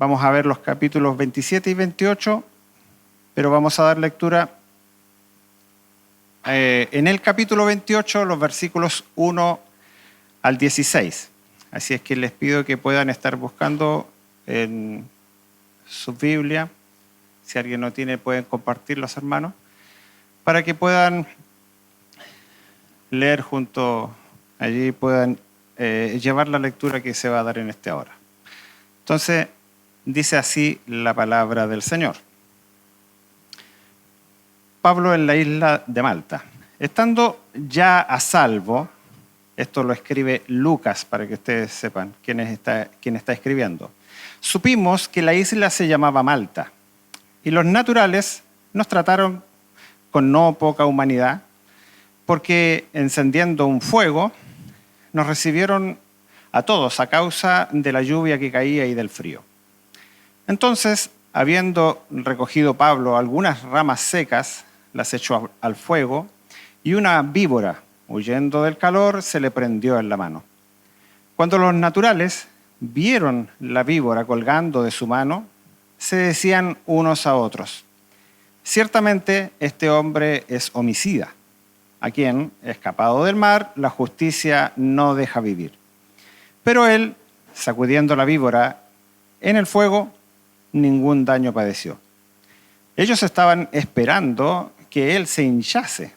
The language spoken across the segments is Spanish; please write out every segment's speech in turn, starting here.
Vamos a ver los capítulos 27 y 28, pero vamos a dar lectura en el capítulo 28, los versículos 1 al 16. Así es que les pido que puedan estar buscando en su Biblia. Si alguien no tiene, pueden compartir los hermanos, para que puedan leer junto allí y puedan llevar la lectura que se va a dar en esta hora. Entonces, dice así la palabra del Señor. Pablo en la isla de Malta. Estando ya a salvo, esto lo escribe Lucas para que ustedes sepan quién está escribiendo. Supimos que la isla se llamaba Malta y los naturales nos trataron con no poca humanidad porque encendiendo un fuego nos recibieron a todos a causa de la lluvia que caía y del frío. Entonces, habiendo recogido Pablo algunas ramas secas, las echó al fuego y una víbora, huyendo del calor, se le prendió en la mano. Cuando los naturales vieron la víbora colgando de su mano, se decían unos a otros: ciertamente este hombre es homicida, a quien, escapado del mar, la justicia no deja vivir. Pero él, sacudiendo la víbora en el fuego, ningún daño padeció. Ellos estaban esperando que él se hinchase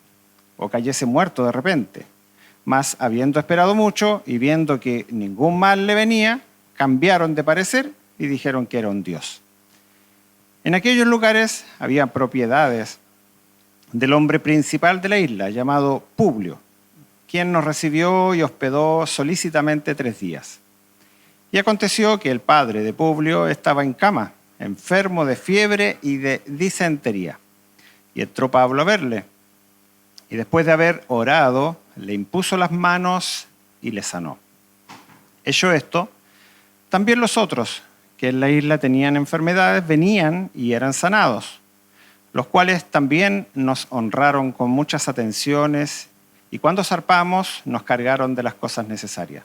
o cayese muerto de repente. Mas, habiendo esperado mucho y viendo que ningún mal le venía, cambiaron de parecer y dijeron que era un dios. En aquellos lugares había propiedades del hombre principal de la isla, llamado Publio, quien nos recibió y hospedó solícitamente 3 días. Y aconteció que el padre de Publio estaba en cama, enfermo de fiebre y de disentería. Y entró Pablo a verle. Y después de haber orado, le impuso las manos y le sanó. Hecho esto, también los otros que en la isla tenían enfermedades venían y eran sanados, los cuales también nos honraron con muchas atenciones y cuando zarpamos nos cargaron de las cosas necesarias.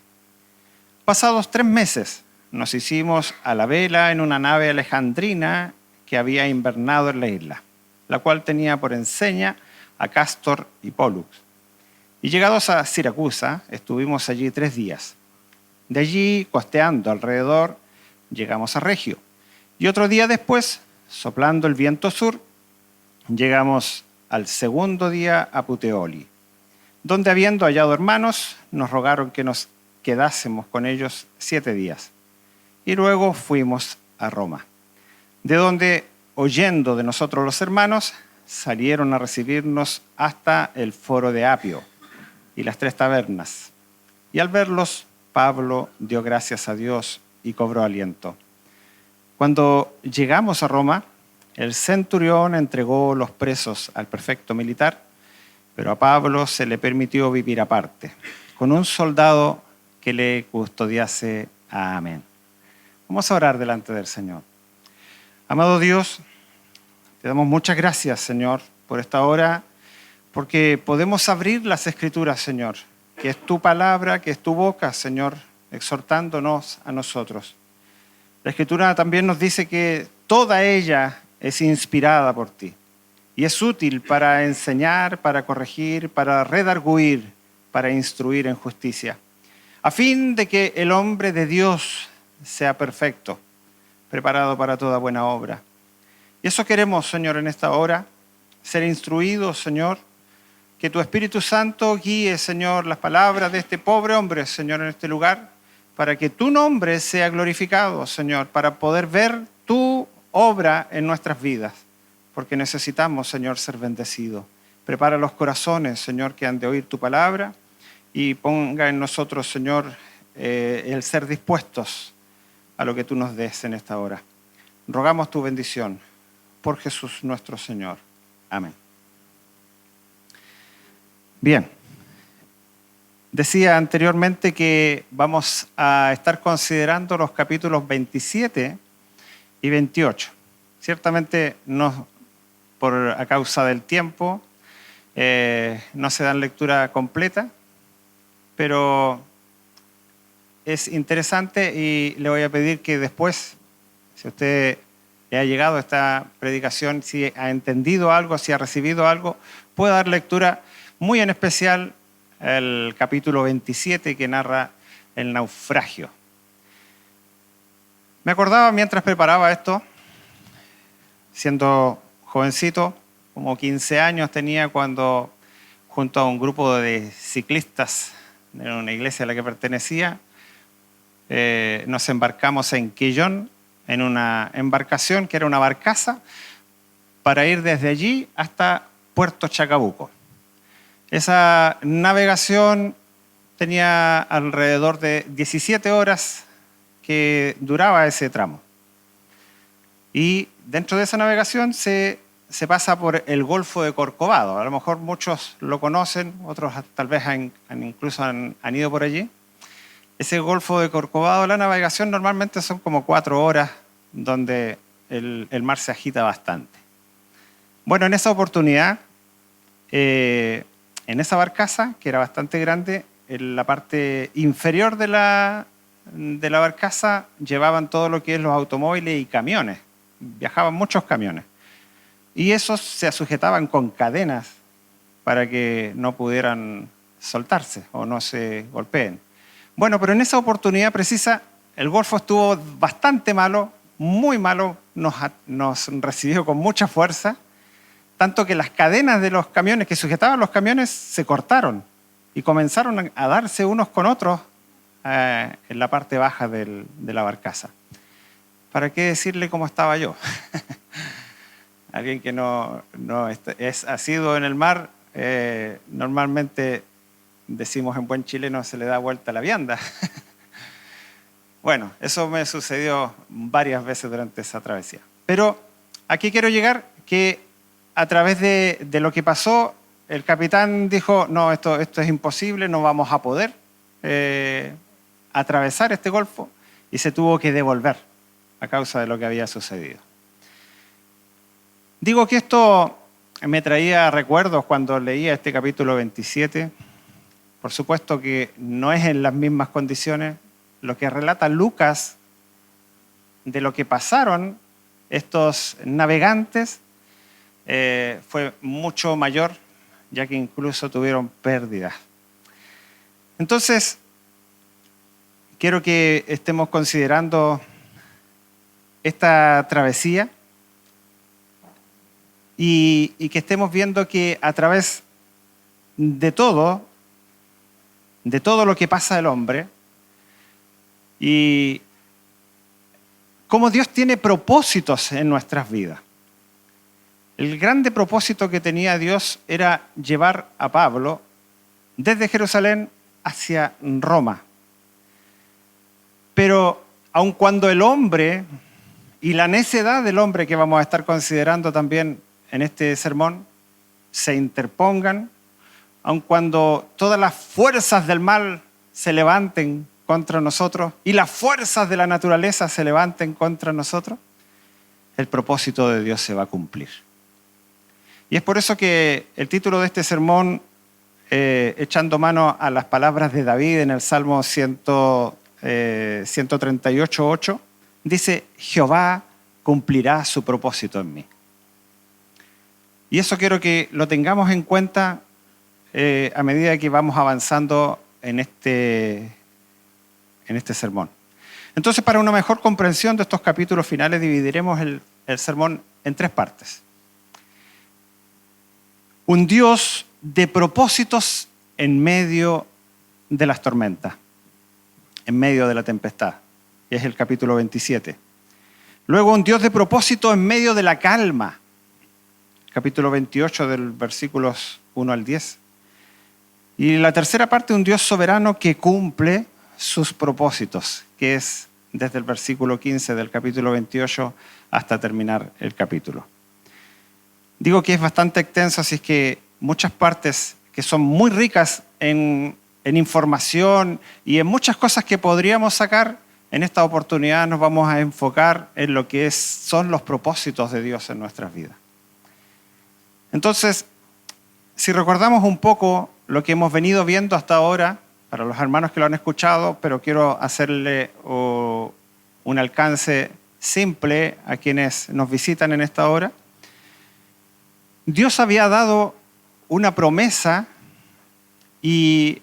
Pasados 3 meses nos hicimos a la vela en una nave alejandrina que había invernado en la isla, la cual tenía por enseña a Cástor y Pólux. Y llegados a Siracusa, estuvimos allí 3 días. De allí, costeando alrededor, llegamos a Regio. Y otro día después, soplando el viento sur, llegamos al segundo día a Puteoli, donde habiendo hallado hermanos, nos rogaron que nos quedásemos con ellos 7 días. Y luego fuimos a Roma, de donde, oyendo de nosotros los hermanos, salieron a recibirnos hasta el foro de Apio y las 3 tabernas. Y al verlos, Pablo dio gracias a Dios y cobró aliento. Cuando llegamos a Roma, el centurión entregó los presos al prefecto militar, pero a Pablo se le permitió vivir aparte, con un soldado que le custodiase. Amén. Vamos a orar delante del Señor. Amado Dios, te damos muchas gracias, Señor, por esta hora, porque podemos abrir las Escrituras, Señor, que es tu palabra, que es tu boca, Señor, exhortándonos a nosotros. La Escritura también nos dice que toda ella es inspirada por ti y es útil para enseñar, para corregir, para redarguir, para instruir en justicia, a fin de que el hombre de Dios sea perfecto, preparado para toda buena obra. Y eso queremos, Señor, en esta hora, ser instruidos, Señor, que tu Espíritu Santo guíe, Señor, las palabras de este pobre hombre, Señor, en este lugar, para que tu nombre sea glorificado, Señor, para poder ver tu obra en nuestras vidas, porque necesitamos, Señor, ser bendecidos. Prepara los corazones, Señor, que han de oír tu palabra y ponga en nosotros, Señor, el ser dispuestos a lo que tú nos des en esta hora. Rogamos tu bendición por Jesús nuestro Señor. Amén. Bien. Decía anteriormente que vamos a estar considerando los capítulos 27 y 28. Ciertamente no, a causa del tiempo, no se dan lectura completa, pero es interesante y le voy a pedir que después, Si usted le ha llegado esta predicación, si ha entendido algo, si ha recibido algo, puede dar lectura muy en especial al capítulo 27 que narra el naufragio. Me acordaba mientras preparaba esto, siendo jovencito, como 15 años tenía cuando, junto a un grupo de ciclistas de una iglesia a la que pertenecía, nos embarcamos en Quillón, en una embarcación que era una barcaza, para ir desde allí hasta Puerto Chacabuco. Esa navegación tenía alrededor de 17 horas que duraba ese tramo. Y dentro de esa navegación se pasa por el Golfo de Corcovado. A lo mejor muchos lo conocen, otros tal vez incluso han ido por allí. Ese Golfo de Corcovado, la navegación normalmente son como 4 horas donde el mar se agita bastante. Bueno, en esa oportunidad, en esa barcaza, que era bastante grande, en la parte inferior de la barcaza llevaban todo lo que es los automóviles y camiones. Viajaban muchos camiones. Y esos se sujetaban con cadenas para que no pudieran soltarse o no se golpeen. Bueno, pero en esa oportunidad precisa, el Golfo estuvo bastante malo, muy malo, nos recibió con mucha fuerza, tanto que las cadenas de los camiones que sujetaban los camiones se cortaron y comenzaron a darse unos con otros en la parte baja de la barcaza. ¿Para qué decirle cómo estaba yo? Alguien que no es asiduo en el mar, normalmente decimos en buen chileno, se le da vuelta la vianda. Bueno, eso me sucedió varias veces durante esa travesía. Pero aquí quiero llegar que a través de lo que pasó, el capitán dijo, no, esto es imposible, no vamos a poder atravesar este golfo, y se tuvo que devolver a causa de lo que había sucedido. Digo que esto me traía recuerdos cuando leía este capítulo 27. Por supuesto que no es en las mismas condiciones. Lo que relata Lucas de lo que pasaron estos navegantes fue mucho mayor, ya que incluso tuvieron pérdidas. Entonces, quiero que estemos considerando esta travesía y que estemos viendo que a través de todo lo que pasa el hombre, y cómo Dios tiene propósitos en nuestras vidas. El grande propósito que tenía Dios era llevar a Pablo desde Jerusalén hacia Roma. Pero aun cuando el hombre y la necedad del hombre, que vamos a estar considerando también en este sermón, se interpongan, aun cuando todas las fuerzas del mal se levanten contra nosotros y las fuerzas de la naturaleza se levanten contra nosotros, el propósito de Dios se va a cumplir. Y es por eso que el título de este sermón, echando mano a las palabras de David en el Salmo 138:8, dice, Jehová cumplirá su propósito en mí. Y eso quiero que lo tengamos en cuenta a medida que vamos avanzando en este sermón. Entonces, para una mejor comprensión de estos capítulos finales, dividiremos el sermón en 3 partes. Un Dios de propósitos en medio de las tormentas, en medio de la tempestad, que es el capítulo 27. Luego, un Dios de propósito en medio de la calma, capítulo 28 del versículos 1 al 10. Y la tercera parte, un Dios soberano que cumple sus propósitos, que es desde el versículo 15 del capítulo 28 hasta terminar el capítulo. Digo que es bastante extenso, así es que muchas partes que son muy ricas en información y en muchas cosas que podríamos sacar, en esta oportunidad nos vamos a enfocar en lo que son los propósitos de Dios en nuestras vidas. Entonces, si recordamos un poco lo que hemos venido viendo hasta ahora, para los hermanos que lo han escuchado, pero quiero hacerle un alcance simple a quienes nos visitan en esta hora. Dios había dado una promesa y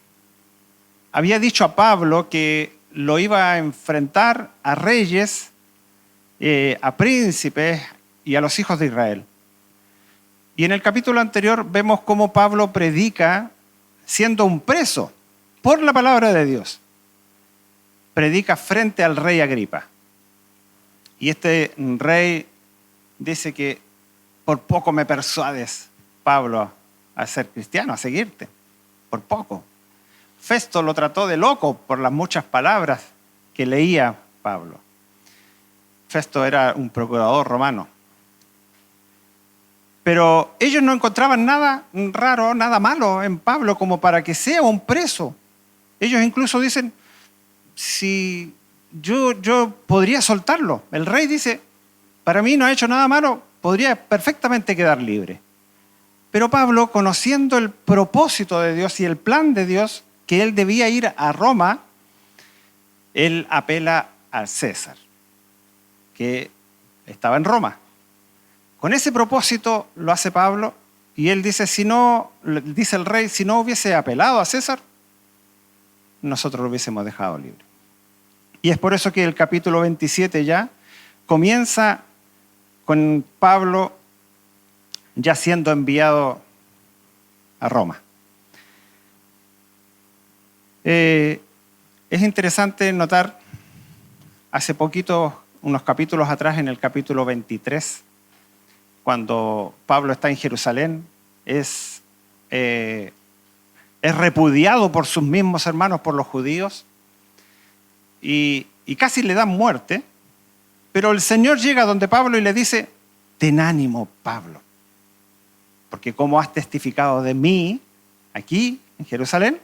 había dicho a Pablo que lo iba a enfrentar a reyes, a príncipes y a los hijos de Israel. Y en el capítulo anterior vemos cómo Pablo predica siendo un preso por la palabra de Dios. Predica frente al rey Agripa. Y este rey dice que por poco me persuades, Pablo, a ser cristiano, a seguirte. Por poco. Festo lo trató de loco por las muchas palabras que leía Pablo. Festo era un procurador romano. Pero ellos no encontraban nada raro, nada malo en Pablo como para que sea un preso. Ellos incluso dicen, si yo podría soltarlo. El rey dice, para mí no ha hecho nada malo, podría perfectamente quedar libre. Pero Pablo, conociendo el propósito de Dios y el plan de Dios, que él debía ir a Roma, él apela al César, que estaba en Roma. Con ese propósito lo hace Pablo y él dice, dice el rey, si no hubiese apelado a César, nosotros lo hubiésemos dejado libre. Y es por eso que el capítulo 27 ya comienza con Pablo ya siendo enviado a Roma. Es interesante notar, hace poquito, unos capítulos atrás, en el capítulo 23, cuando Pablo está en Jerusalén, es repudiado por sus mismos hermanos, por los judíos, y casi le dan muerte, pero el Señor llega donde Pablo y le dice, ten ánimo, Pablo, porque como has testificado de mí aquí en Jerusalén,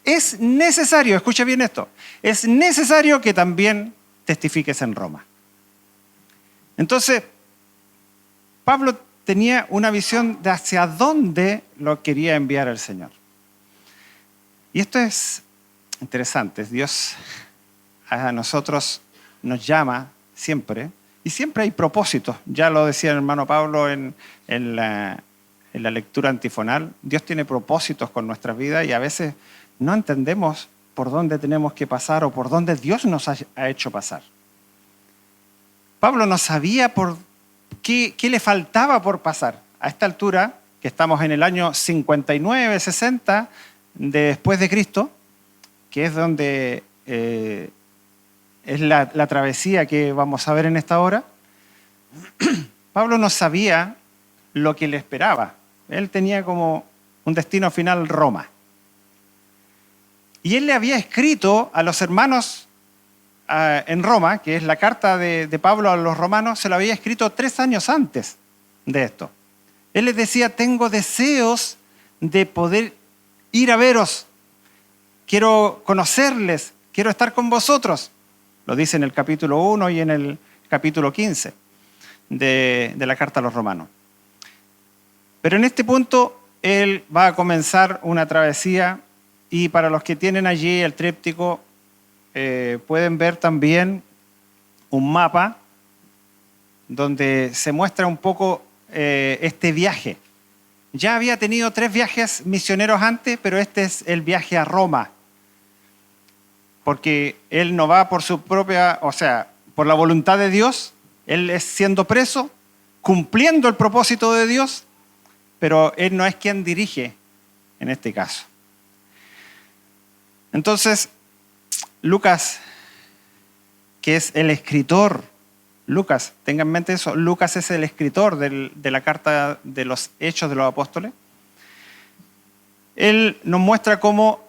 es necesario, escucha bien esto, es necesario que también testifiques en Roma. Entonces, Pablo tenía una visión de hacia dónde lo quería enviar el Señor. Y esto es interesante. Dios a nosotros nos llama siempre, y siempre hay propósitos. Ya lo decía el hermano Pablo en la lectura antifonal. Dios tiene propósitos con nuestras vidas y a veces no entendemos por dónde tenemos que pasar o por dónde Dios nos ha hecho pasar. Pablo no sabía por qué le faltaba por pasar. A esta altura, que estamos en el año 59, 60 después de Cristo, que es donde es la travesía que vamos a ver en esta hora, Pablo no sabía lo que le esperaba. Él tenía como un destino final Roma. Y él le había escrito a los hermanos en Roma, que es la carta de Pablo a los romanos, se lo había escrito 3 años antes de esto. Él les decía, tengo deseos de poder ir a veros, quiero conocerles, quiero estar con vosotros. Lo dice en el capítulo 1 y en el capítulo 15 de la carta a los romanos. Pero en este punto él va a comenzar una travesía y para los que tienen allí el tríptico pueden ver también un mapa donde se muestra un poco este viaje. Ya había tenido 3 viajes misioneros antes, pero este es el viaje a Roma. Porque él no va por su propia, o sea, por la voluntad de Dios, él es siendo preso, cumpliendo el propósito de Dios, pero él no es quien dirige en este caso. Entonces, Lucas, que es el escritor, Lucas, tengan en mente eso, Lucas es el escritor de la carta de los Hechos de los Apóstoles. Él nos muestra cómo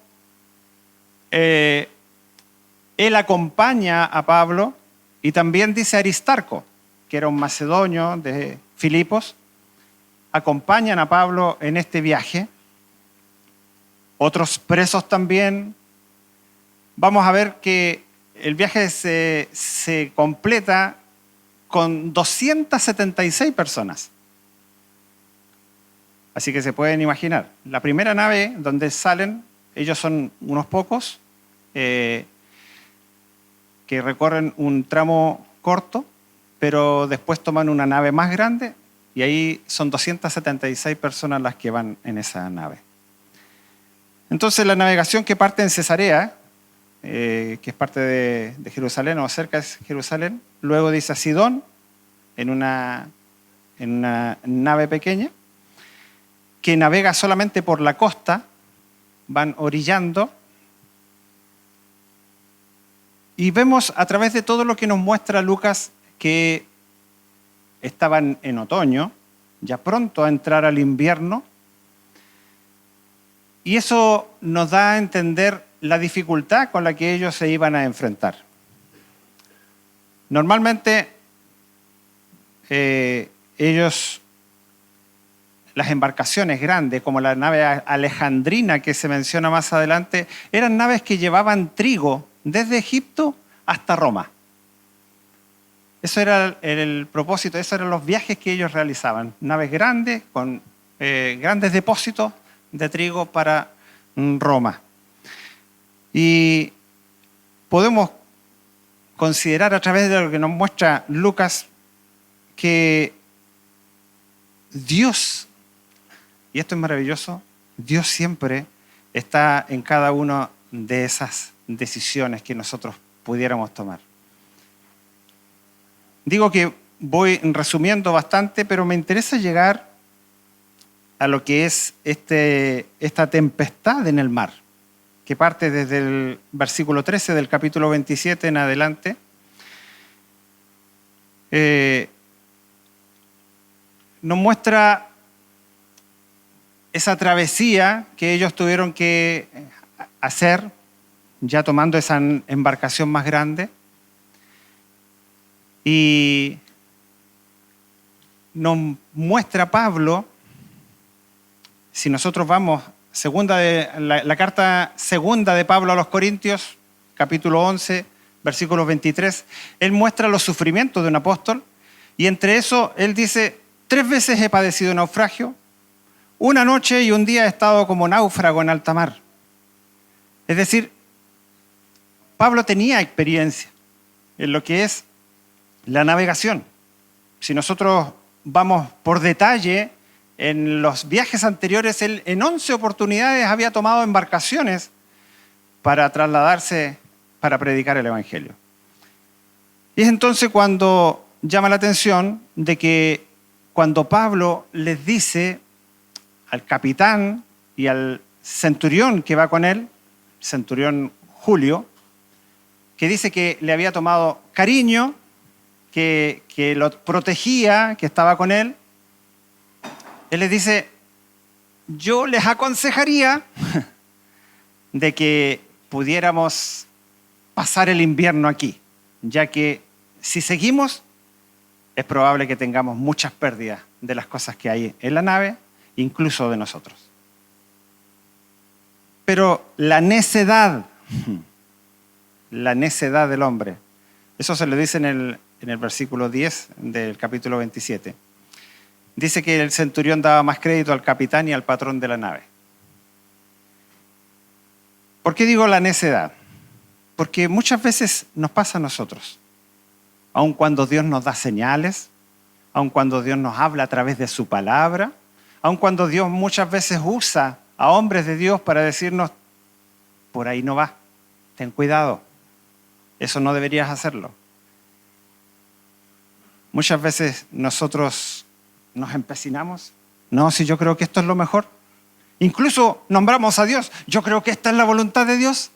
él acompaña a Pablo y también dice Aristarco, que era un macedonio de Filipos, acompañan a Pablo en este viaje. Otros presos también. Vamos a ver que el viaje se completa con 276 personas. Así que se pueden imaginar. La primera nave donde salen, ellos son unos pocos, que recorren un tramo corto, pero después toman una nave más grande y ahí son 276 personas las que van en esa nave. Entonces la navegación que parte en Cesarea, que es parte de Jerusalén o cerca de Jerusalén, luego dice a Sidón en una nave pequeña, que navega solamente por la costa, van orillando, y vemos a través de todo lo que nos muestra Lucas que estaban en otoño, ya pronto a entrar al invierno, y eso nos da a entender la dificultad con la que ellos se iban a enfrentar. Normalmente las embarcaciones grandes, como la nave alejandrina que se menciona más adelante, eran naves que llevaban trigo desde Egipto hasta Roma. Eso era el propósito, esos eran los viajes que ellos realizaban. Naves grandes con grandes depósitos de trigo para Roma. Y podemos considerar a través de lo que nos muestra Lucas que Dios, y esto es maravilloso, Dios siempre está en cada una de esas decisiones que nosotros pudiéramos tomar. Digo que voy resumiendo bastante, pero me interesa llegar a lo que es esta tempestad en el mar, que parte desde el versículo 13 del capítulo 27 en adelante. Nos muestra esa travesía que ellos tuvieron que hacer, ya tomando esa embarcación más grande. Y nos muestra Pablo, si nosotros vamos, la carta segunda de Pablo a los Corintios, capítulo 11, versículos 23, él muestra los sufrimientos de un apóstol, y entre eso él dice: 3 veces he padecido naufragio, una noche y un día he estado como náufrago en alta mar. Es decir, Pablo tenía experiencia en lo que es la navegación. Si nosotros vamos por detalle, en los viajes anteriores, él en 11 oportunidades había tomado embarcaciones para trasladarse, para predicar el Evangelio. Y es entonces cuando llama la atención de que cuando Pablo les dice al capitán y al centurión que va con él, centurión Julio, que dice que le había tomado cariño, que lo protegía, que estaba con él, él les dice: yo les aconsejaría de que pudiéramos pasar el invierno aquí, ya que si seguimos es probable que tengamos muchas pérdidas de las cosas que hay en la nave, incluso de nosotros. Pero la necedad del hombre, eso se le dice en el versículo 10 del capítulo 27. Dice que el centurión daba más crédito al capitán y al patrón de la nave. ¿Por qué digo la necedad? Porque muchas veces nos pasa a nosotros. Aun cuando Dios nos da señales, aun cuando Dios nos habla a través de su palabra, aun cuando Dios muchas veces usa a hombres de Dios para decirnos: por ahí no va, ten cuidado, eso no deberías hacerlo. Muchas veces nosotros nos empecinamos: no, si yo creo que esto es lo mejor. Incluso nombramos a Dios: yo creo que esta es la voluntad de Dios.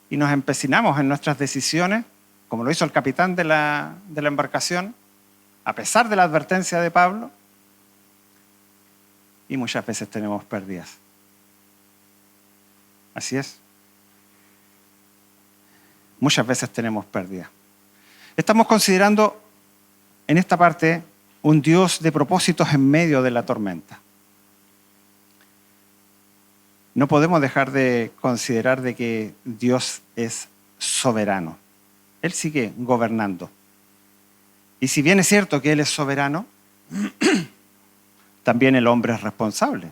Y nos empecinamos en nuestras decisiones, como lo hizo el capitán de la embarcación, a pesar de la advertencia de Pablo. Y muchas veces tenemos pérdidas. Así es. Muchas veces tenemos pérdidas. Estamos considerando en esta parte un Dios de propósitos en medio de la tormenta. No podemos dejar de considerar de que Dios es soberano. Él sigue gobernando. Y si bien es cierto que Él es soberano, también el hombre es responsable.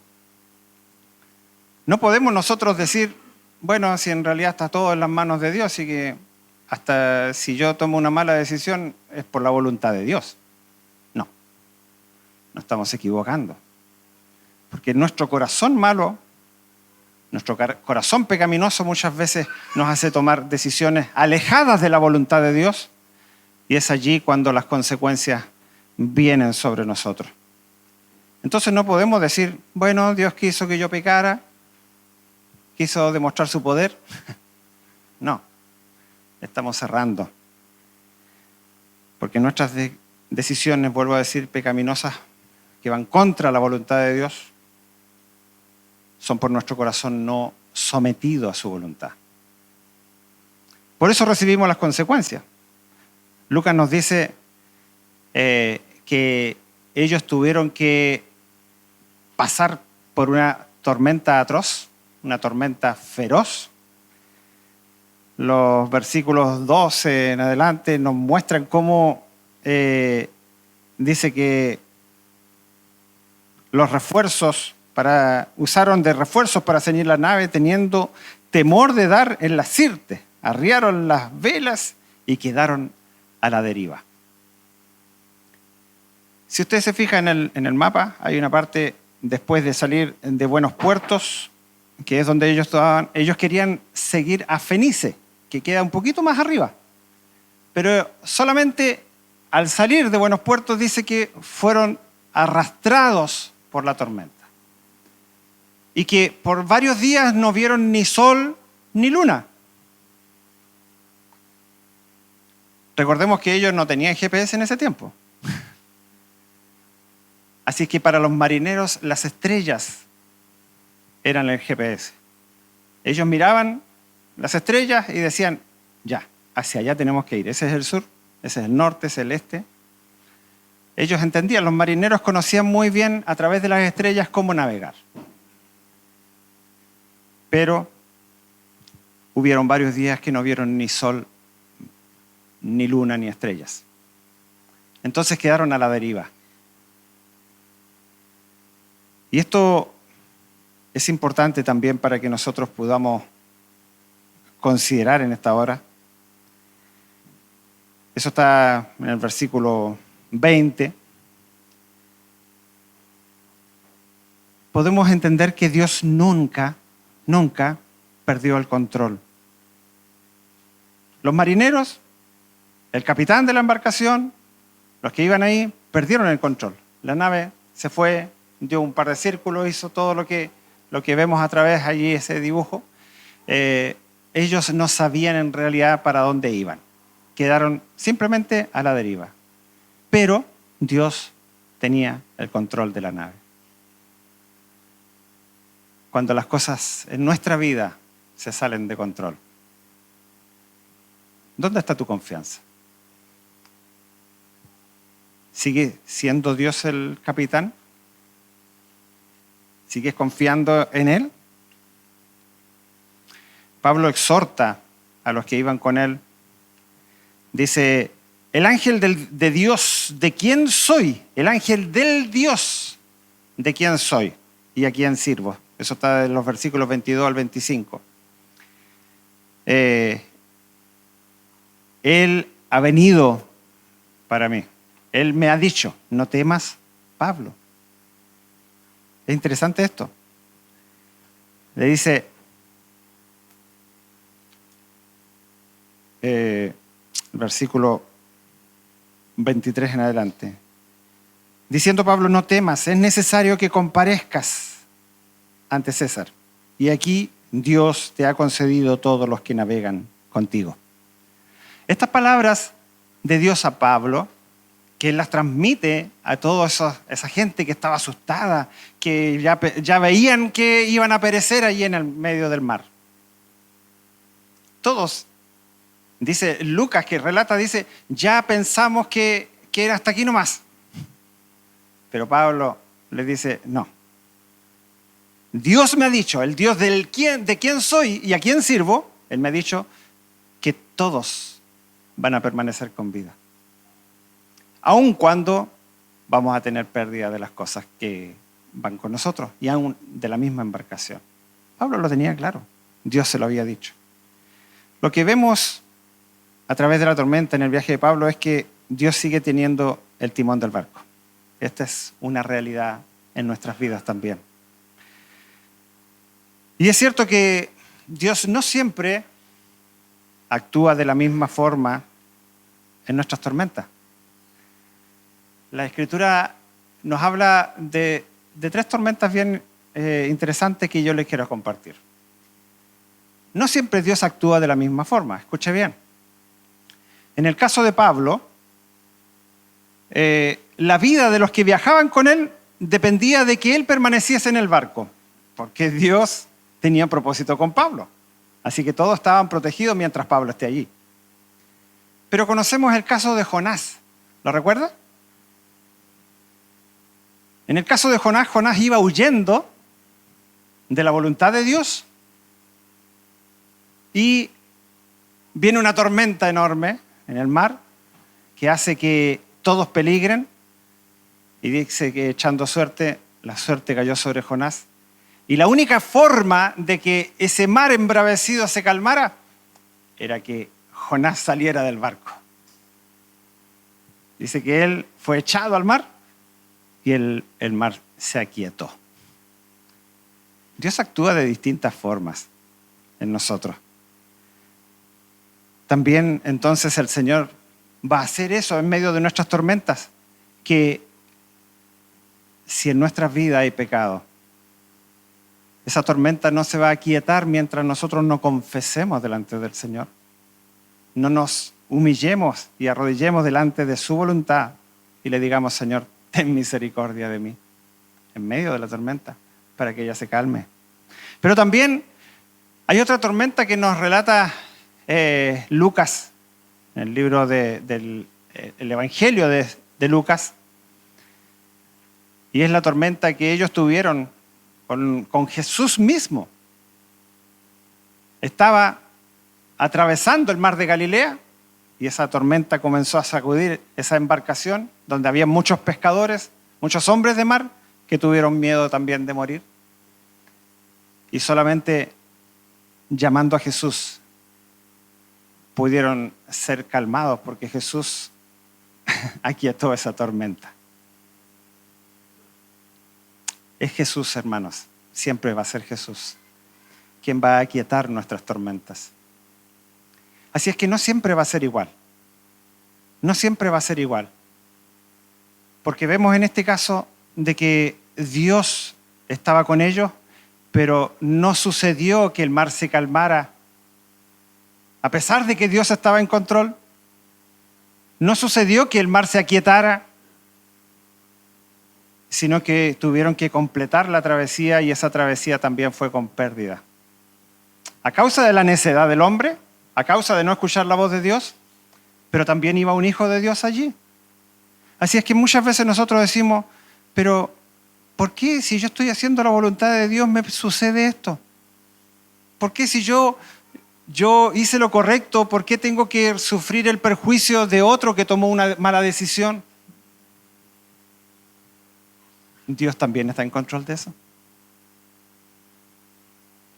No podemos nosotros decir: bueno, si en realidad está todo en las manos de Dios, así que hasta si yo tomo una mala decisión es por la voluntad de Dios. No, nos estamos equivocando. Porque nuestro corazón malo, nuestro corazón pecaminoso muchas veces nos hace tomar decisiones alejadas de la voluntad de Dios, y es allí cuando las consecuencias vienen sobre nosotros. Entonces no podemos decir, bueno, Dios quiso que yo pecara, quiso demostrar su poder. No, estamos cerrando. Porque nuestras decisiones, vuelvo a decir, pecaminosas, que van contra la voluntad de Dios, son por nuestro corazón no sometido a su voluntad. Por eso recibimos las consecuencias. Lucas nos dice que ellos tuvieron que pasar por una tormenta atroz, una tormenta feroz. Los versículos 12 en adelante nos muestran cómo dice que los refuerzos usaron de refuerzos para ceñir la nave, teniendo temor de dar en la sirte. Arriaron las velas y quedaron a la deriva. Si usted se fija en el mapa, hay una parte después de salir de Buenos Puertos, que es donde ellos estaban. Ellos querían seguir a Fenice, que queda un poquito más arriba. Pero solamente al salir de Buenos Puertos dice que fueron arrastrados por la tormenta. Y que por varios días no vieron ni sol ni luna. Recordemos que ellos no tenían GPS en ese tiempo. Así que para los marineros las estrellas eran el GPS. Ellos miraban las estrellas y decían, ya, hacia allá tenemos que ir. Ese es el sur, ese es el norte, ese es el este. Ellos entendían, los marineros conocían muy bien a través de las estrellas cómo navegar. Pero hubieron varios días que no vieron ni sol, ni luna, ni estrellas. Entonces quedaron a la deriva. Y esto es importante también para que nosotros podamos considerar en esta hora. Eso está en el versículo 20. Podemos entender que Dios nunca perdió el control. Los marineros, el capitán de la embarcación, los que iban ahí, perdieron el control. La nave se fue, dio un par de círculos, hizo todo lo que vemos a través allí, ese dibujo. Ellos no sabían en realidad para dónde iban. Quedaron simplemente a la deriva. Pero Dios tenía el control de la nave. Cuando las cosas en nuestra vida se salen de control, ¿dónde está tu confianza? ¿Sigue siendo Dios el capitán? ¿Sigues confiando en Él? Pablo exhorta a los que iban con él. Dice, el ángel de Dios, ¿de quién soy? El ángel del Dios, ¿de quién soy? ¿Y a quién sirvo? Eso está en los versículos 22 al 25. Él ha venido para mí. Él me ha dicho, no temas, Pablo. Es interesante esto. Le dice, versículo 23 en adelante. Diciendo Pablo, no temas, es necesario que comparezcas ante César. Y aquí Dios te ha concedido todos los que navegan contigo. Estas palabras de Dios a Pablo, que él las transmite a toda esa gente que estaba asustada, que ya veían que iban a perecer allí en el medio del mar. Todos, dice Lucas que relata, dice, ya pensamos que era hasta aquí nomás. Pero Pablo le dice, no. Dios me ha dicho, el Dios de quién soy y a quién sirvo, Él me ha dicho que todos van a permanecer con vida. Aun cuando vamos a tener pérdida de las cosas que van con nosotros y aún de la misma embarcación. Pablo lo tenía claro, Dios se lo había dicho. Lo que vemos a través de la tormenta en el viaje de Pablo es que Dios sigue teniendo el timón del barco. Esta es una realidad en nuestras vidas también. Y es cierto que Dios no siempre actúa de la misma forma en nuestras tormentas. La Escritura nos habla de 3 tormentas bien interesantes que yo les quiero compartir. No siempre Dios actúa de la misma forma, escuche bien. En el caso de Pablo, la vida de los que viajaban con él dependía de que él permaneciese en el barco, porque Dios tenía propósito con Pablo. Así que todos estaban protegidos mientras Pablo esté allí. Pero conocemos el caso de Jonás. ¿Lo recuerda? En el caso de Jonás, Jonás iba huyendo de la voluntad de Dios y viene una tormenta enorme en el mar que hace que todos peligren y dice que echando suerte, la suerte cayó sobre Jonás. Y la única forma de que ese mar embravecido se calmara era que Jonás saliera del barco. Dice que él fue echado al mar y el mar se aquietó. Dios actúa de distintas formas en nosotros. También entonces el Señor va a hacer eso en medio de nuestras tormentas, que si en nuestras vidas hay pecado, esa tormenta no se va a aquietar mientras nosotros no confesemos delante del Señor. No nos humillemos y arrodillemos delante de su voluntad y le digamos, Señor, ten misericordia de mí en medio de la tormenta para que ella se calme. Pero también hay otra tormenta que nos relata Lucas, en el libro del Evangelio de Lucas, y es la tormenta que ellos tuvieron con Jesús mismo. Estaba atravesando el mar de Galilea y esa tormenta comenzó a sacudir esa embarcación donde había muchos pescadores, muchos hombres de mar que tuvieron miedo también de morir. Y solamente llamando a Jesús pudieron ser calmados porque Jesús aquietó esa tormenta. Es Jesús, hermanos, siempre va a ser Jesús quien va a aquietar nuestras tormentas. Así es que no siempre va a ser igual. No siempre va a ser igual. Porque vemos en este caso de que Dios estaba con ellos, pero no sucedió que el mar se calmara. A pesar de que Dios estaba en control, no sucedió que el mar se aquietara, sino que tuvieron que completar la travesía y esa travesía también fue con pérdida. A causa de la necedad del hombre, a causa de no escuchar la voz de Dios, pero también iba un hijo de Dios allí. Así es que muchas veces nosotros decimos, pero ¿por qué si yo estoy haciendo la voluntad de Dios me sucede esto? ¿Por qué si yo hice lo correcto, por qué tengo que sufrir el perjuicio de otro que tomó una mala decisión? Dios también está en control de eso.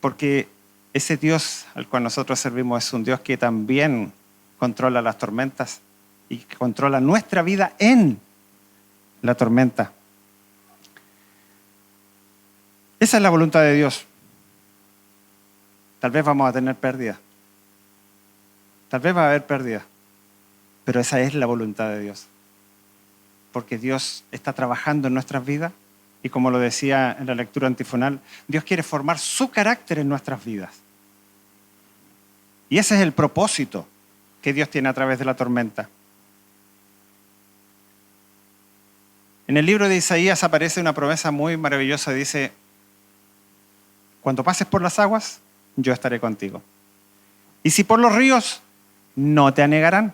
Porque ese Dios al cual nosotros servimos es un Dios que también controla las tormentas y que controla nuestra vida en la tormenta. Esa es la voluntad de Dios. Tal vez vamos a tener pérdida. Tal vez va a haber pérdida. Pero esa es la voluntad de Dios. Porque Dios está trabajando en nuestras vidas y como lo decía en la lectura antifonal, Dios quiere formar su carácter en nuestras vidas. Y ese es el propósito que Dios tiene a través de la tormenta. En el libro de Isaías aparece una promesa muy maravillosa. Dice, cuando pases por las aguas, yo estaré contigo. Y si por los ríos, no te anegarán.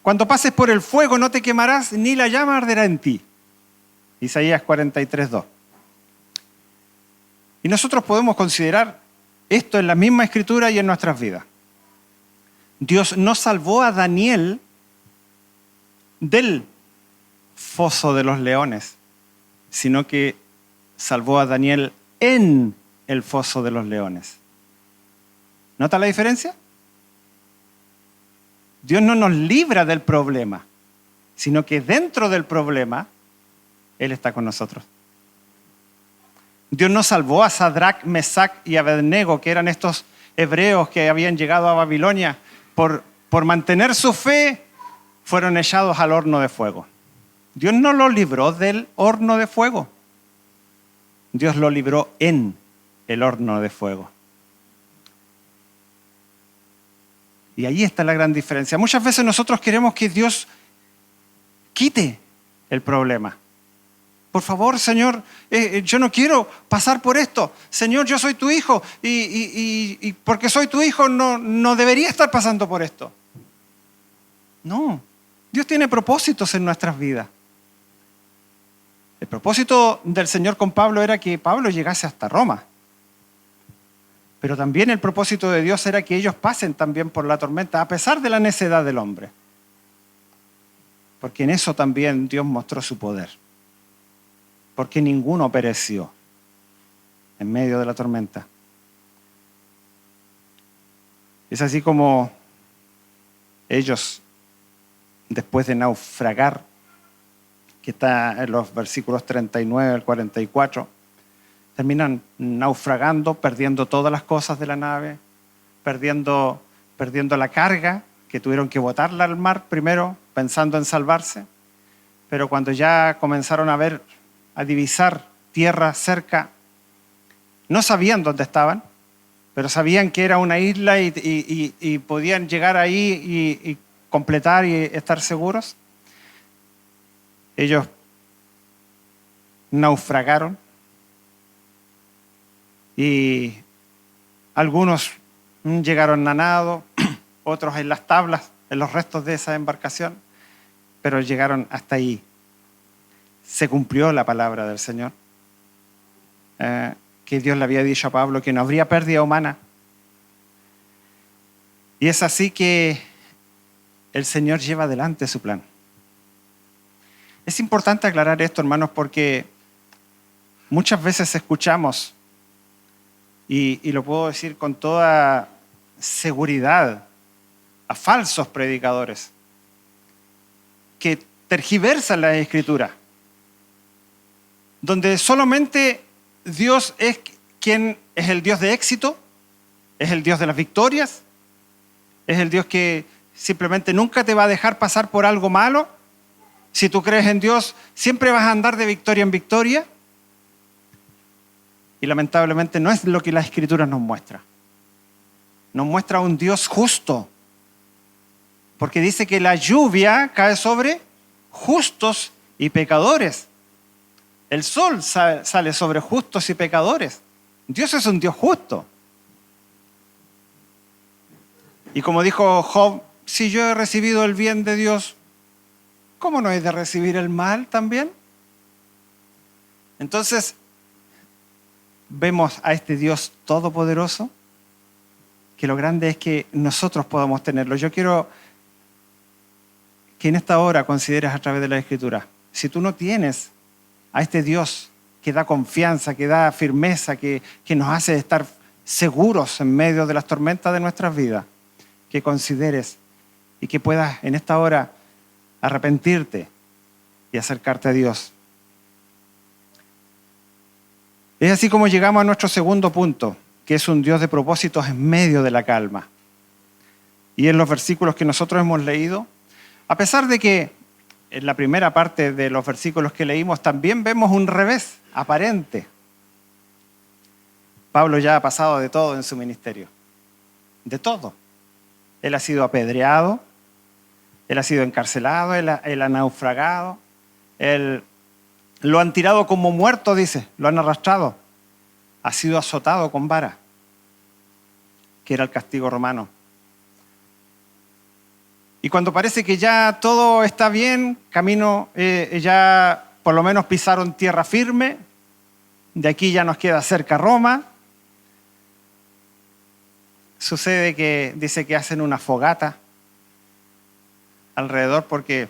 Cuando pases por el fuego, no te quemarás, ni la llama arderá en ti. Isaías 43:2. Y nosotros podemos considerar esto en la misma escritura y en nuestras vidas. Dios no salvó a Daniel del foso de los leones, sino que salvó a Daniel en el foso de los leones. ¿Nota la diferencia? Dios no nos libra del problema, sino que dentro del problema, Él está con nosotros. Dios no salvó a Sadrach, Mesach y Abednego, que eran estos hebreos que habían llegado a Babilonia. Por mantener su fe, fueron echados al horno de fuego. Dios no los libró del horno de fuego. Dios lo libró en el horno de fuego. Y ahí está la gran diferencia. Muchas veces nosotros queremos que Dios quite el problema. Por favor, Señor, yo no quiero pasar por esto. Señor, yo soy tu hijo y porque soy tu hijo no debería estar pasando por esto. No, Dios tiene propósitos en nuestras vidas. El propósito del Señor con Pablo era que Pablo llegase hasta Roma. Pero también el propósito de Dios era que ellos pasen también por la tormenta, a pesar de la necedad del hombre. Porque en eso también Dios mostró su poder. Porque ninguno pereció en medio de la tormenta. Es así como ellos, después de naufragar, que está en los versículos 39 al 44, terminan naufragando, perdiendo todas las cosas de la nave, perdiendo la carga, que tuvieron que botarla al mar primero, pensando en salvarse. Pero cuando ya comenzaron a divisar tierra cerca, no sabían dónde estaban, pero sabían que era una isla y podían llegar ahí y completar y estar seguros. Ellos naufragaron y algunos llegaron a nado, otros en las tablas, en los restos de esa embarcación, pero llegaron hasta ahí. Se cumplió la palabra del Señor, que Dios le había dicho a Pablo que no habría pérdida humana. Y es así que el Señor lleva adelante su plan. Es importante aclarar esto, hermanos, porque muchas veces escuchamos, y lo puedo decir con toda seguridad, a falsos predicadores que tergiversan la Escritura, donde solamente Dios es quien es el Dios de éxito, es el Dios de las victorias, es el Dios que simplemente nunca te va a dejar pasar por algo malo. Si tú crees en Dios, siempre vas a andar de victoria en victoria. Y lamentablemente no es lo que la Escritura nos muestra. Nos muestra un Dios justo, porque dice que la lluvia cae sobre justos y pecadores. El sol sale sobre justos y pecadores. Dios es un Dios justo. Y como dijo Job, si yo he recibido el bien de Dios, ¿cómo no he de recibir el mal también? Entonces, vemos a este Dios todopoderoso, que lo grande es que nosotros podamos tenerlo. Yo quiero que en esta hora consideres a través de la Escritura, si tú no tienes a este Dios que da confianza, que da firmeza, que nos hace estar seguros en medio de las tormentas de nuestras vidas, que consideres y que puedas en esta hora arrepentirte y acercarte a Dios. Es así como llegamos a nuestro segundo punto, que es un Dios de propósitos en medio de la calma. Y en los versículos que nosotros hemos leído, a pesar de que en la primera parte de los versículos que leímos también vemos un revés aparente. Pablo ya ha pasado de todo en su ministerio, de todo. Él ha sido apedreado, él ha sido encarcelado, él ha naufragado, lo han tirado como muerto, dice, lo han arrastrado. Ha sido azotado con vara, que era el castigo romano. Y cuando parece que ya todo está bien, camino, ya por lo menos pisaron tierra firme, de aquí ya nos queda cerca Roma. Sucede que dice que hacen una fogata alrededor porque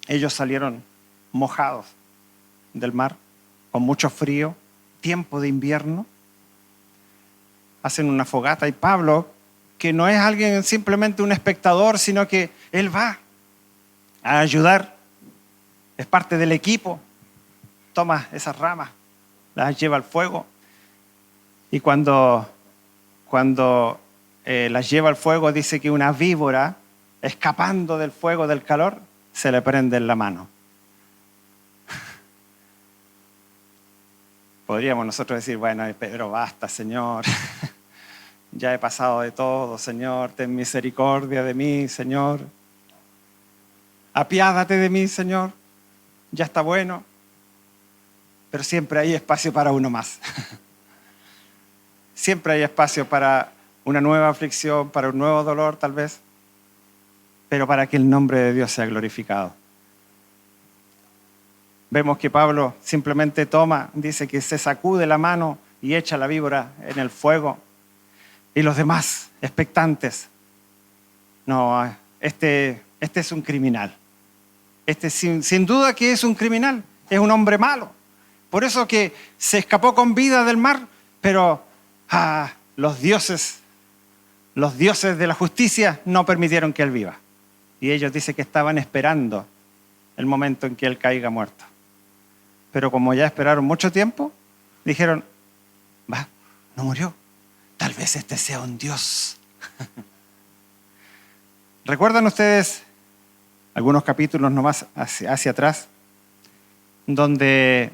ellos salieron mojados del mar, con mucho frío, tiempo de invierno. Hacen una fogata y Pablo, que no es alguien simplemente un espectador, sino que él va a ayudar, es parte del equipo, toma esas ramas, las lleva al fuego y cuando las lleva al fuego dice que una víbora, escapando del fuego, del calor, se le prende en la mano. Podríamos nosotros decir, bueno, Pedro, basta, Señor. Ya he pasado de todo, Señor. Ten misericordia de mí, Señor. Apiádate de mí, Señor. Ya está bueno. Pero siempre hay espacio para uno más. Siempre hay espacio para una nueva aflicción, para un nuevo dolor, tal vez. Pero para que el nombre de Dios sea glorificado. Vemos que Pablo simplemente toma, dice que se sacude la mano y echa la víbora en el fuego. Y los demás, expectantes. No, este es un criminal. Este sin duda que es un criminal. Es un hombre malo. Por eso que se escapó con vida del mar. Pero los dioses de la justicia no permitieron que él viva. Y ellos dicen que estaban esperando el momento en que él caiga muerto. Pero como ya esperaron mucho tiempo, dijeron, no murió. Tal vez este sea un dios. ¿Recuerdan ustedes algunos capítulos nomás hacia atrás? Donde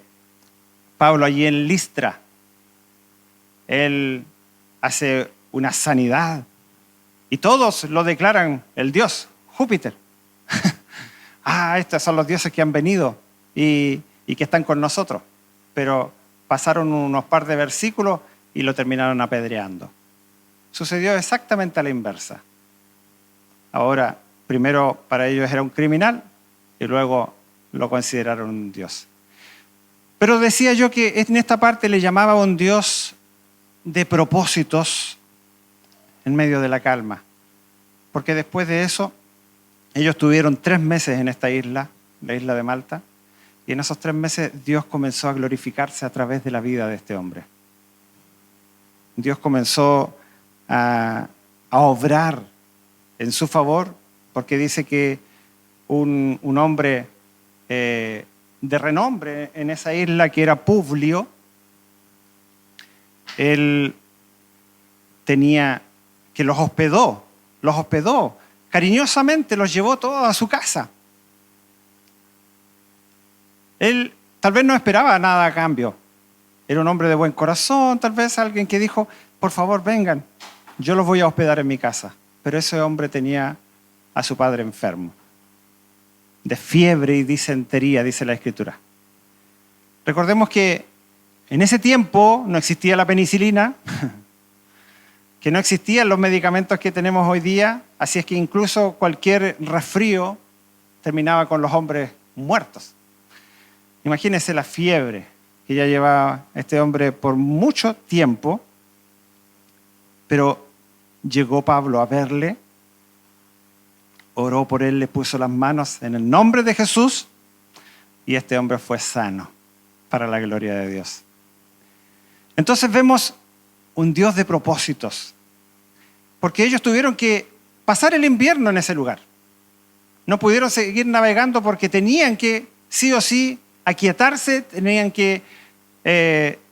Pablo allí en Listra, él hace una sanidad. Y todos lo declaran el dios, Júpiter. Estos son los dioses que han venido y que están con nosotros. Pero pasaron unos par de versículos y lo terminaron apedreando. Sucedió exactamente a la inversa. Ahora, primero para ellos era un criminal y luego lo consideraron un dios. Pero decía yo que en esta parte le llamaba un dios de propósitos en medio de la calma. Porque después de eso, ellos tuvieron 3 meses en esta isla, la isla de Malta, y en esos 3 meses Dios comenzó a glorificarse a través de la vida de este hombre. Dios comenzó a obrar en su favor, porque dice que un hombre de renombre en esa isla, que era Publio, él tenía que los hospedó cariñosamente, los llevó todos a su casa. Él tal vez no esperaba nada a cambio. Era un hombre de buen corazón, tal vez alguien que dijo, por favor vengan, yo los voy a hospedar en mi casa. Pero ese hombre tenía a su padre enfermo, de fiebre y disentería, dice la Escritura. Recordemos que en ese tiempo no existía la penicilina, que no existían los medicamentos que tenemos hoy día, así es que incluso cualquier resfrío terminaba con los hombres muertos. Imagínense la fiebre que ya llevaba este hombre por mucho tiempo, pero llegó Pablo a verle, oró por él, le puso las manos en el nombre de Jesús y este hombre fue sano para la gloria de Dios. Entonces vemos un Dios de propósitos, porque ellos tuvieron que pasar el invierno en ese lugar. No pudieron seguir navegando porque tenían que, sí o sí, aquietarse, tenían que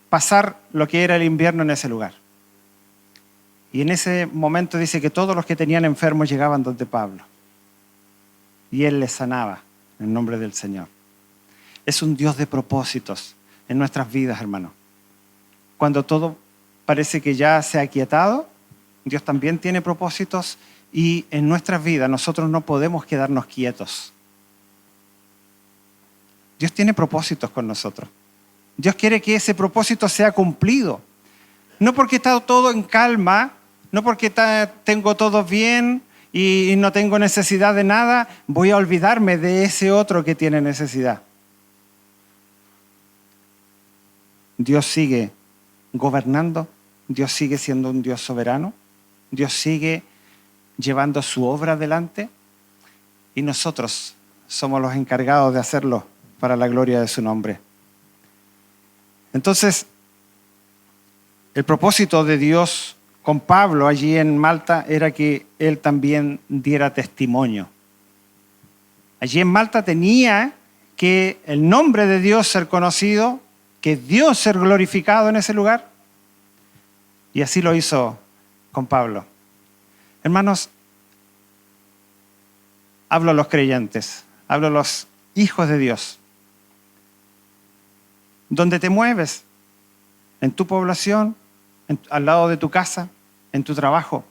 pasar lo que era el invierno en ese lugar. Y en ese momento dice que todos los que tenían enfermos llegaban donde Pablo. Y él les sanaba en el nombre del Señor. Es un Dios de propósitos en nuestras vidas, hermano. Cuando todo parece que ya se ha aquietado, Dios también tiene propósitos y en nuestras vidas nosotros no podemos quedarnos quietos. Dios tiene propósitos con nosotros. Dios quiere que ese propósito sea cumplido. No porque está todo en calma, no porque tengo todo bien y no tengo necesidad de nada, voy a olvidarme de ese otro que tiene necesidad. Dios sigue gobernando, Dios sigue siendo un Dios soberano, Dios sigue llevando su obra adelante y nosotros somos los encargados de hacerlo para la gloria de su nombre. Entonces, el propósito de Dios con Pablo allí en Malta era que él también diera testimonio. Allí en Malta tenía que el nombre de Dios ser conocido, que Dios ser glorificado en ese lugar. Y así lo hizo con Pablo. Hermanos, hablo a los creyentes, hablo a los hijos de Dios. Donde te mueves, en tu población, al lado de tu casa, en tu trabajo,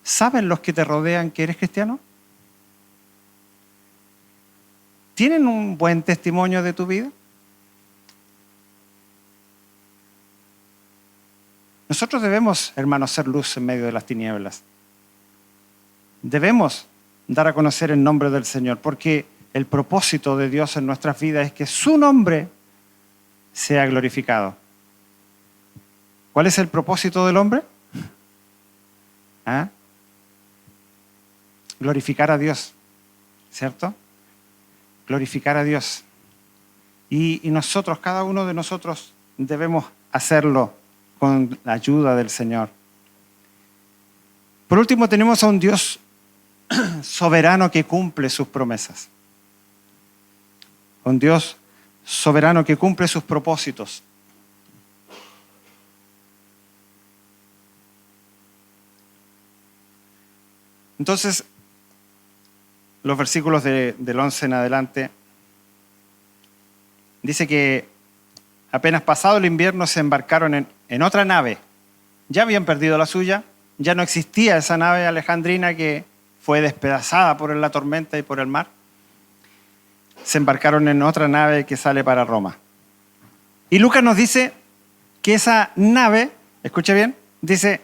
¿saben los que te rodean que eres cristiano? ¿Tienen un buen testimonio de tu vida? Nosotros debemos, hermanos, ser luz en medio de las tinieblas. Debemos dar a conocer el nombre del Señor, porque el propósito de Dios en nuestras vidas es que su nombre sea glorificado. ¿Cuál es el propósito del hombre? ¿Ah? Glorificar a Dios, ¿cierto? Glorificar a Dios. Y nosotros, cada uno de nosotros, debemos hacerlo con la ayuda del Señor. Por último, tenemos a un Dios soberano que cumple sus promesas. Un Dios soberano que cumple sus propósitos. Entonces, los versículos del 11 en adelante, dice que apenas pasado el invierno se embarcaron en otra nave. Ya habían perdido la suya, ya no existía esa nave alejandrina que fue despedazada por la tormenta y por el mar. Se embarcaron en otra nave que sale para Roma. Y Lucas nos dice que esa nave, escuche bien, dice,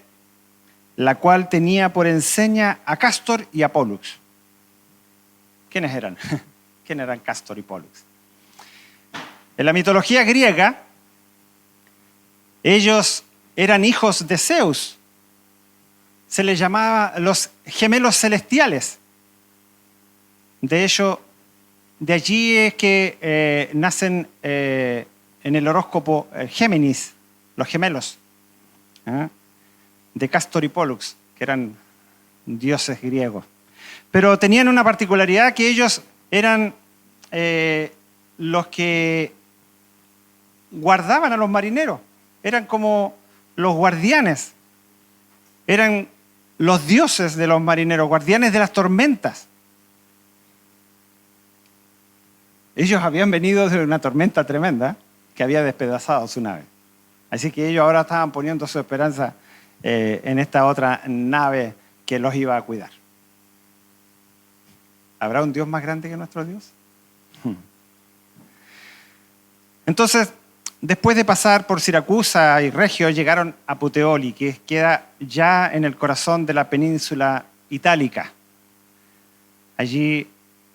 la cual tenía por enseña a Cástor y a Pólux. ¿Quiénes eran? ¿Quién eran Cástor y Pólux? En la mitología griega, ellos eran hijos de Zeus. Se les llamaba los gemelos celestiales. De hecho, de allí es que nacen en el horóscopo Géminis, los gemelos, de Cástor y Pólux, que eran dioses griegos. Pero tenían una particularidad, que ellos eran los que guardaban a los marineros. Eran como los guardianes. Eran los dioses de los marineros, guardianes de las tormentas. Ellos habían venido de una tormenta tremenda que había despedazado su nave. Así que ellos ahora estaban poniendo su esperanza en esta otra nave que los iba a cuidar. ¿Habrá un Dios más grande que nuestro Dios? Entonces, después de pasar por Siracusa y Regio, llegaron a Puteoli, que queda ya en el corazón de la península itálica. Allí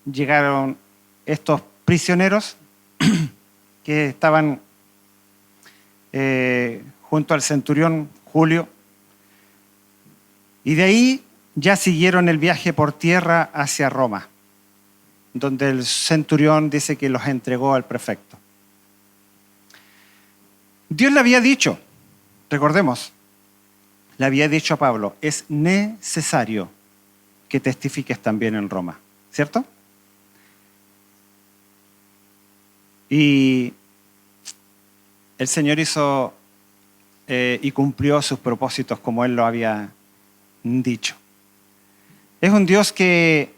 llegaron estos prisioneros que estaban junto al centurión Julio, y de ahí ya siguieron el viaje por tierra hacia Roma, donde el centurión dice que los entregó al prefecto. Dios le había dicho, recordemos, le había dicho a Pablo, es necesario que testifiques también en Roma, ¿cierto? Y el Señor hizo y cumplió sus propósitos como Él lo había dicho. Es un Dios que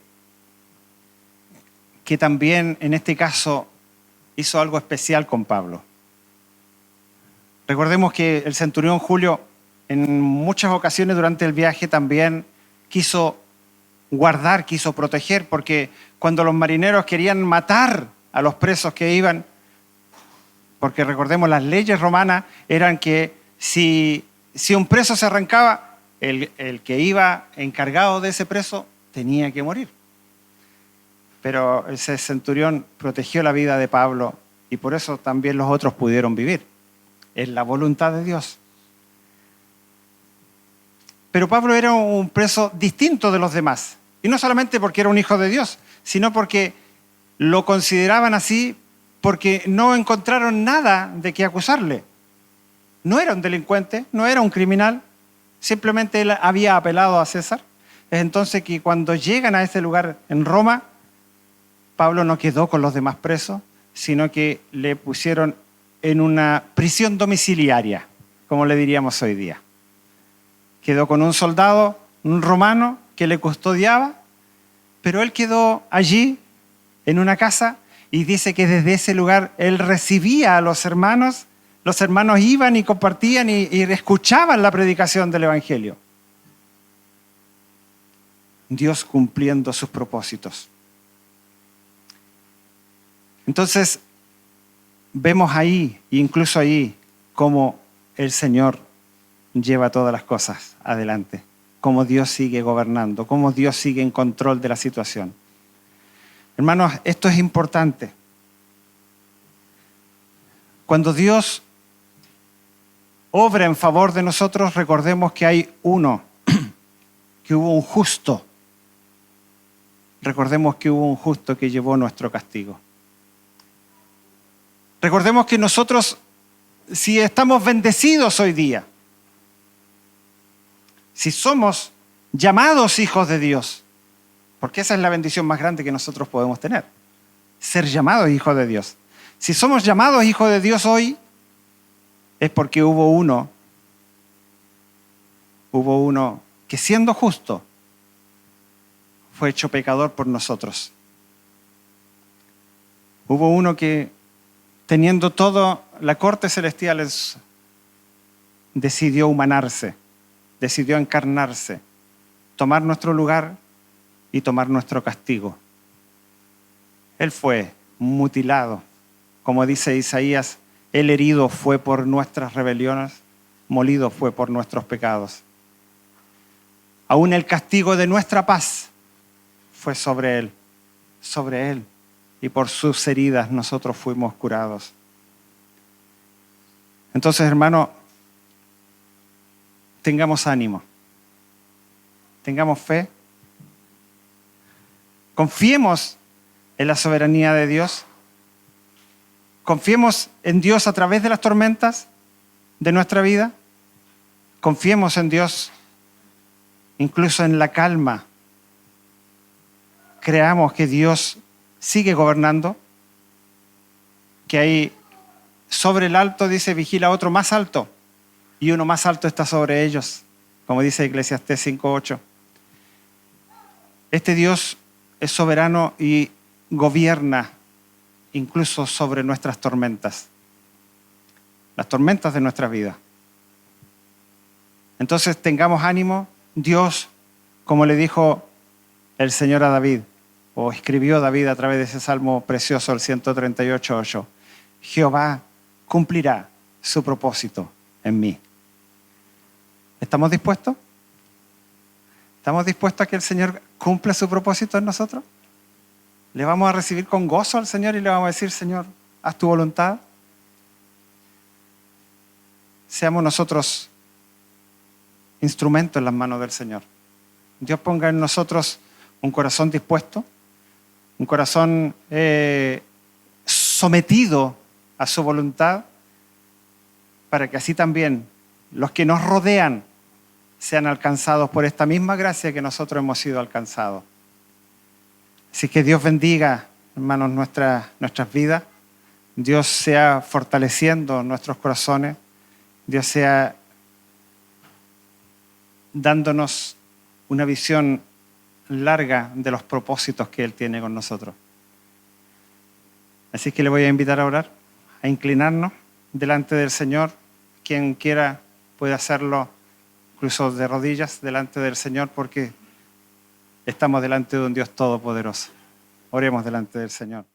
también en este caso hizo algo especial con Pablo. Recordemos que el centurión Julio en muchas ocasiones durante el viaje también quiso guardar, quiso proteger, porque cuando los marineros querían matar a los presos que iban, porque recordemos las leyes romanas eran que si un preso se arrancaba, el que iba encargado de ese preso tenía que morir. Pero ese centurión protegió la vida de Pablo y por eso también los otros pudieron vivir. Es la voluntad de Dios. Pero Pablo era un preso distinto de los demás. Y no solamente porque era un hijo de Dios, sino porque lo consideraban así porque no encontraron nada de qué acusarle. No era un delincuente, no era un criminal, simplemente él había apelado a César. Es entonces que cuando llegan a ese lugar en Roma, Pablo no quedó con los demás presos, sino que le pusieron en una prisión domiciliaria, como le diríamos hoy día. Quedó con un soldado, un romano, que le custodiaba, pero él quedó allí, en una casa, y dice que desde ese lugar él recibía a los hermanos iban y compartían y escuchaban la predicación del Evangelio. Dios cumpliendo sus propósitos. Entonces, vemos ahí, incluso ahí, cómo el Señor lleva todas las cosas adelante, cómo Dios sigue gobernando, cómo Dios sigue en control de la situación. Hermanos, esto es importante. Cuando Dios obra en favor de nosotros, recordemos que hay uno, que hubo un justo. Recordemos que hubo un justo que llevó nuestro castigo. Recordemos que nosotros, si estamos bendecidos hoy día, si somos llamados hijos de Dios, porque esa es la bendición más grande que nosotros podemos tener, ser llamados hijos de Dios. Si somos llamados hijos de Dios hoy, es porque hubo uno que siendo justo, fue hecho pecador por nosotros. Hubo uno que, teniendo toda la corte celestial, decidió humanarse, decidió encarnarse, tomar nuestro lugar y tomar nuestro castigo. Él fue mutilado. Como dice Isaías, el herido fue por nuestras rebeliones, molido fue por nuestros pecados. Aún el castigo de nuestra paz fue sobre él, y por sus heridas nosotros fuimos curados. Entonces, hermano, tengamos ánimo, tengamos fe, confiemos en la soberanía de Dios, confiemos en Dios a través de las tormentas de nuestra vida, confiemos en Dios incluso en la calma. Creamos que Dios sigue gobernando, que hay sobre el alto, dice, vigila otro más alto, y uno más alto está sobre ellos, como dice Eclesiastés 5:8. Este Dios es soberano y gobierna incluso sobre nuestras tormentas, las tormentas de nuestra vida. Entonces tengamos ánimo. Dios, como le dijo el Señor a David, o escribió David a través de ese salmo precioso, el 138:8, Jehová cumplirá su propósito en mí. ¿Estamos dispuestos? ¿Estamos dispuestos a que el Señor cumpla su propósito en nosotros? ¿Le vamos a recibir con gozo al Señor y le vamos a decir, Señor, haz tu voluntad? Seamos nosotros instrumentos en las manos del Señor. Dios ponga en nosotros un corazón dispuesto, un corazón sometido a su voluntad, para que así también los que nos rodean sean alcanzados por esta misma gracia que nosotros hemos sido alcanzados. Así que Dios bendiga, hermanos, nuestras vidas. Dios sea fortaleciendo nuestros corazones. Dios sea dándonos una visión larga de los propósitos que Él tiene con nosotros. Así que le voy a invitar a orar, a inclinarnos delante del Señor. Quien quiera puede hacerlo incluso de rodillas delante del Señor, porque estamos delante de un Dios todopoderoso. Oremos delante del Señor.